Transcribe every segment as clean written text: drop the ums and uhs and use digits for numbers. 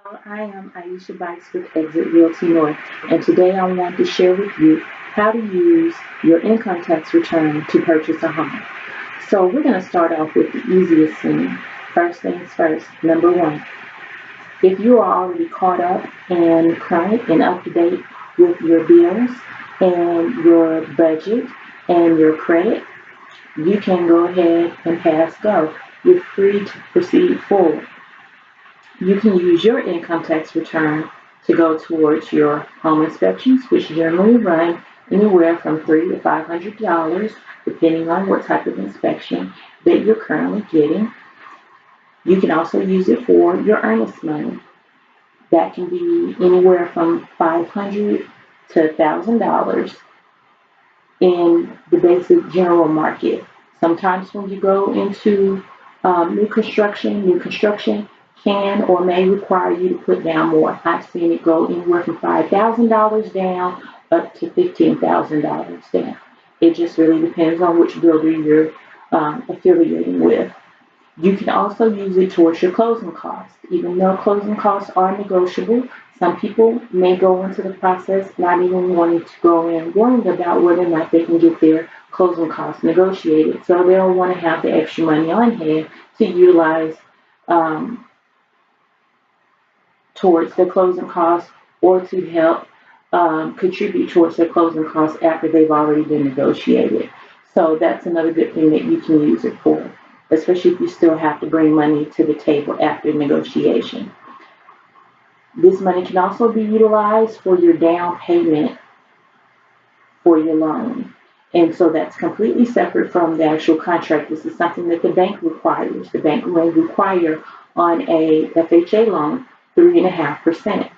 I am Aisha Bites with Exit Realty North, and today I want to share with you how to use your income tax return to purchase a home. So we're going to start off with the easiest thing. First things first, number one, if you are already caught up and current and up to date with your bills and your budget and your credit, you can go ahead and pass go. You're free to proceed forward. You can use your income tax return to go towards your home inspections, which generally run anywhere from $300 to $500, depending on what type of inspection that you're currently getting. You can also use it for your earnest money. That can be anywhere from $500 to $1,000 in the basic general market. Sometimes when you go into new construction can or may require you to put down more. I've seen it go anywhere from $5,000 down up to $15,000 down. It just really depends on which builder you're affiliating with. You can also use it towards your closing costs. Even though closing costs are negotiable, some people may go into the process not even wanting to go in worrying about whether or not they can get their closing costs negotiated. So they'll want to have the extra money on hand to utilize towards their closing costs or to help contribute towards their closing costs after they've already been negotiated. So that's another good thing that you can use it for, especially if you still have to bring money to the table after negotiation. This money can also be utilized for your down payment for your loan. And so that's completely separate from the actual contract. This is something that the bank requires. The bank will require on a FHA loan 3.5%.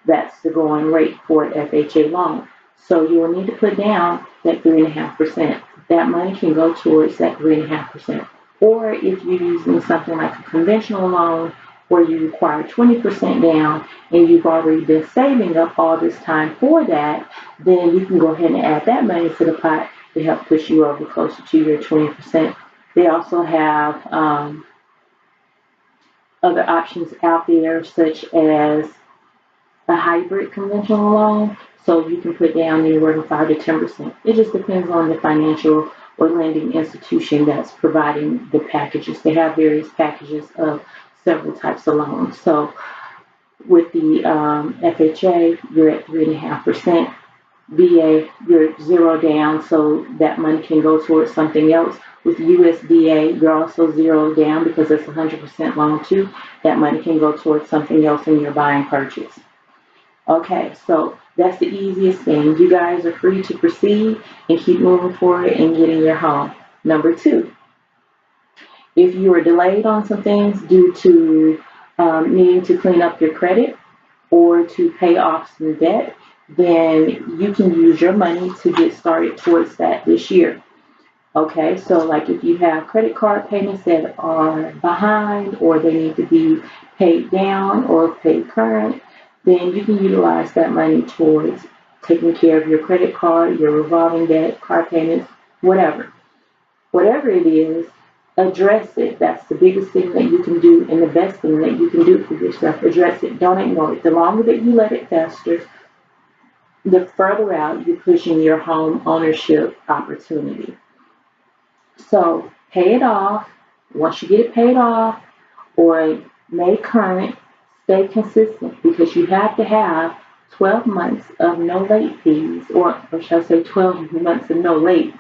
That's the going rate for an FHA loan. So you will need to put down that 3.5%. That money can go towards that 3.5%. Or if you're using something like a conventional loan where you require 20% down and you've already been saving up all this time for that, then you can go ahead and add that money to the pot to help push you over closer to your 20%. They also have other options out there, such as a hybrid conventional loan. So you can put down anywhere from 5 to 10%. It just depends on the financial or lending institution that's providing the packages. They have various packages of several types of loans. So with the FHA, you're at 3.5%. VA, you're zero down, so that money can go towards something else. With USDA, you're also zero down because it's 100% loan too. That money can go towards something else in your buying purchase. Okay, so that's the easiest thing. You guys are free to proceed and keep moving forward and getting your home. Number two, if you are delayed on some things due to needing to clean up your credit or to pay off some debt, then you can use your money to get started towards that this year. Okay, so like if you have credit card payments that are behind or they need to be paid down or paid current, then you can utilize that money towards taking care of your credit card, your revolving debt, car payments, whatever. Whatever it is, address it. That's the biggest thing that you can do and the best thing that you can do for yourself. Address it. Don't ignore it. The longer that you let it fester, the further out you're pushing your home ownership opportunity. So pay it off. Once you get it paid off or made current, stay consistent because you have to have 12 months of no late fees, or shall I say 12 months of no late,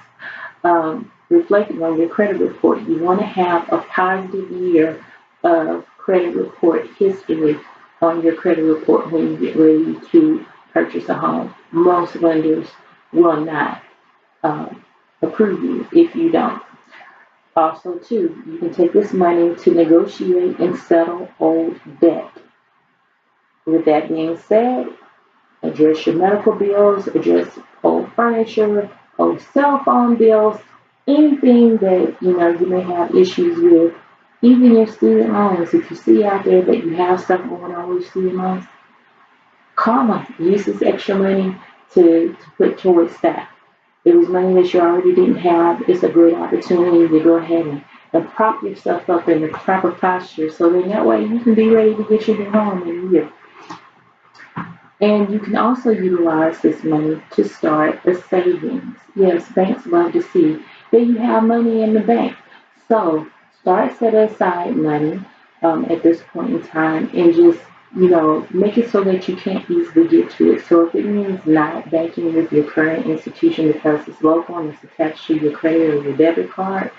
reflecting on your credit report. You want to have a positive year of credit report history on your credit report when you get ready to purchase a home. Most lenders will not approve you if you don't. Also, too, you can take this money to negotiate and settle old debt. With that being said, address your medical bills, address old furniture, old cell phone bills, anything that you may have issues with, even your student loans. If you see out there that you have stuff going on with student loans, call them. Use this extra money to put towards that. It was money that you already didn't have. It's a great opportunity to go ahead and prop yourself up in the proper posture so then that way you can be ready to get your new home in a year. And you can also utilize this money to start a savings. Yes, banks love to see that you have money in the bank. So start set aside money at this point in time and just, make it so that you can't easily get to it. So if it means not banking with your current institution because it's local and it's attached to your credit or your debit card,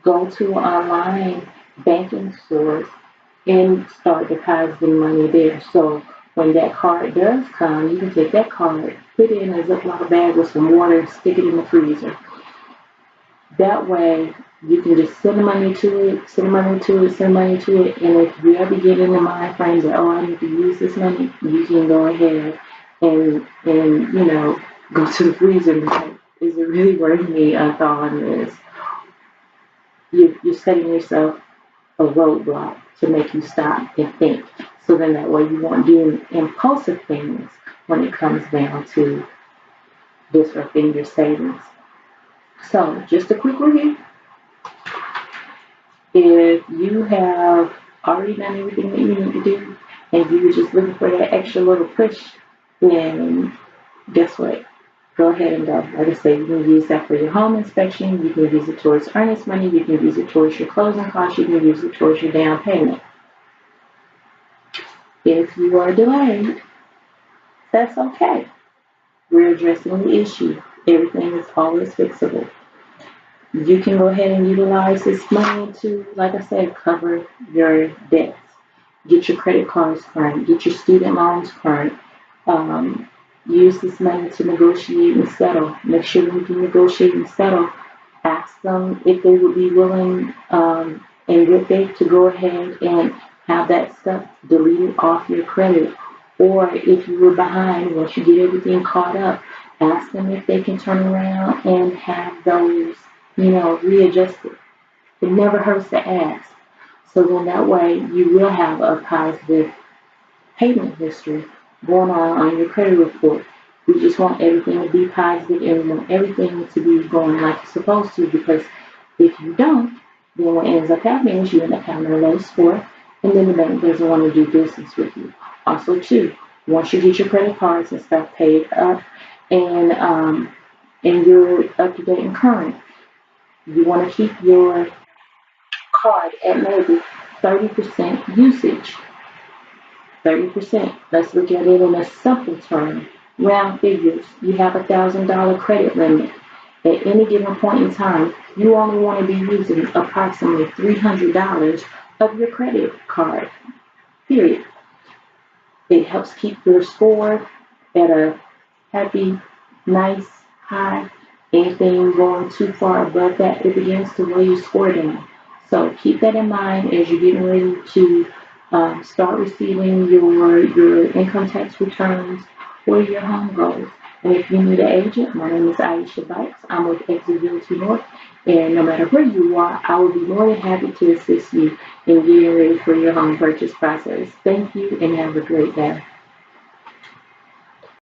go to online banking stores and start depositing money there. So when that card does come, you can take that card, put it in a Ziploc bag with some water, stick it in the freezer. That way, you can just send money to it, send money to it, send money to it, and if you ever get in the mind frames that, oh, I need to use this money, you can go ahead and go to the freezer and say, is it really worth me unthawing this? You're setting yourself a roadblock to make you stop and think. So then that way you won't do impulsive things when it comes down to disrupting your savings. So just a quick review. If you have already done everything that you need to do and you're just looking for that extra little push, then guess what? Go ahead and go. Like I said, you can use that for your home inspection. You can use it towards earnest money. You can use it towards your closing costs. You can use it towards your down payment. If you are delayed, that's okay. We're addressing the issue. Everything is always fixable. You can go ahead and utilize this money to, like I said, cover your debts. Get your credit cards current. Get your student loans current. Use this money to negotiate and settle. Make sure when you negotiate and settle, ask them if they would be willing and good faith to go ahead and have that stuff deleted off your credit. Or if you were behind, once you get everything caught up, ask them if they can turn around and have those, readjusted. It never hurts to ask. So then that way you will have a positive payment history going on your credit report. We just want everything to be positive and we want everything to be going like it's supposed to, because if you don't, then what ends up happening is you end up having a low score and then the bank doesn't want to do business with you. Also too, once you get your credit cards and stuff paid up and you're up to date and current, you want to keep your card at maybe 30% usage. 30%. Let's look at it in a simple term. Round figures. You have $1,000 credit limit. At any given point in time, you only want to be using approximately $300 of your credit card. Period. It helps keep your score at a happy, nice, high. Anything going too far above that, it begins to weigh your score down. So keep that in mind as you're getting ready to start receiving your income tax returns or your home goals. And if you need an agent, my name is Aisha Bites. I'm with Exit Realty North. And no matter where you are, I will be more than happy to assist you in getting ready for your home purchase process. Thank you and have a great day.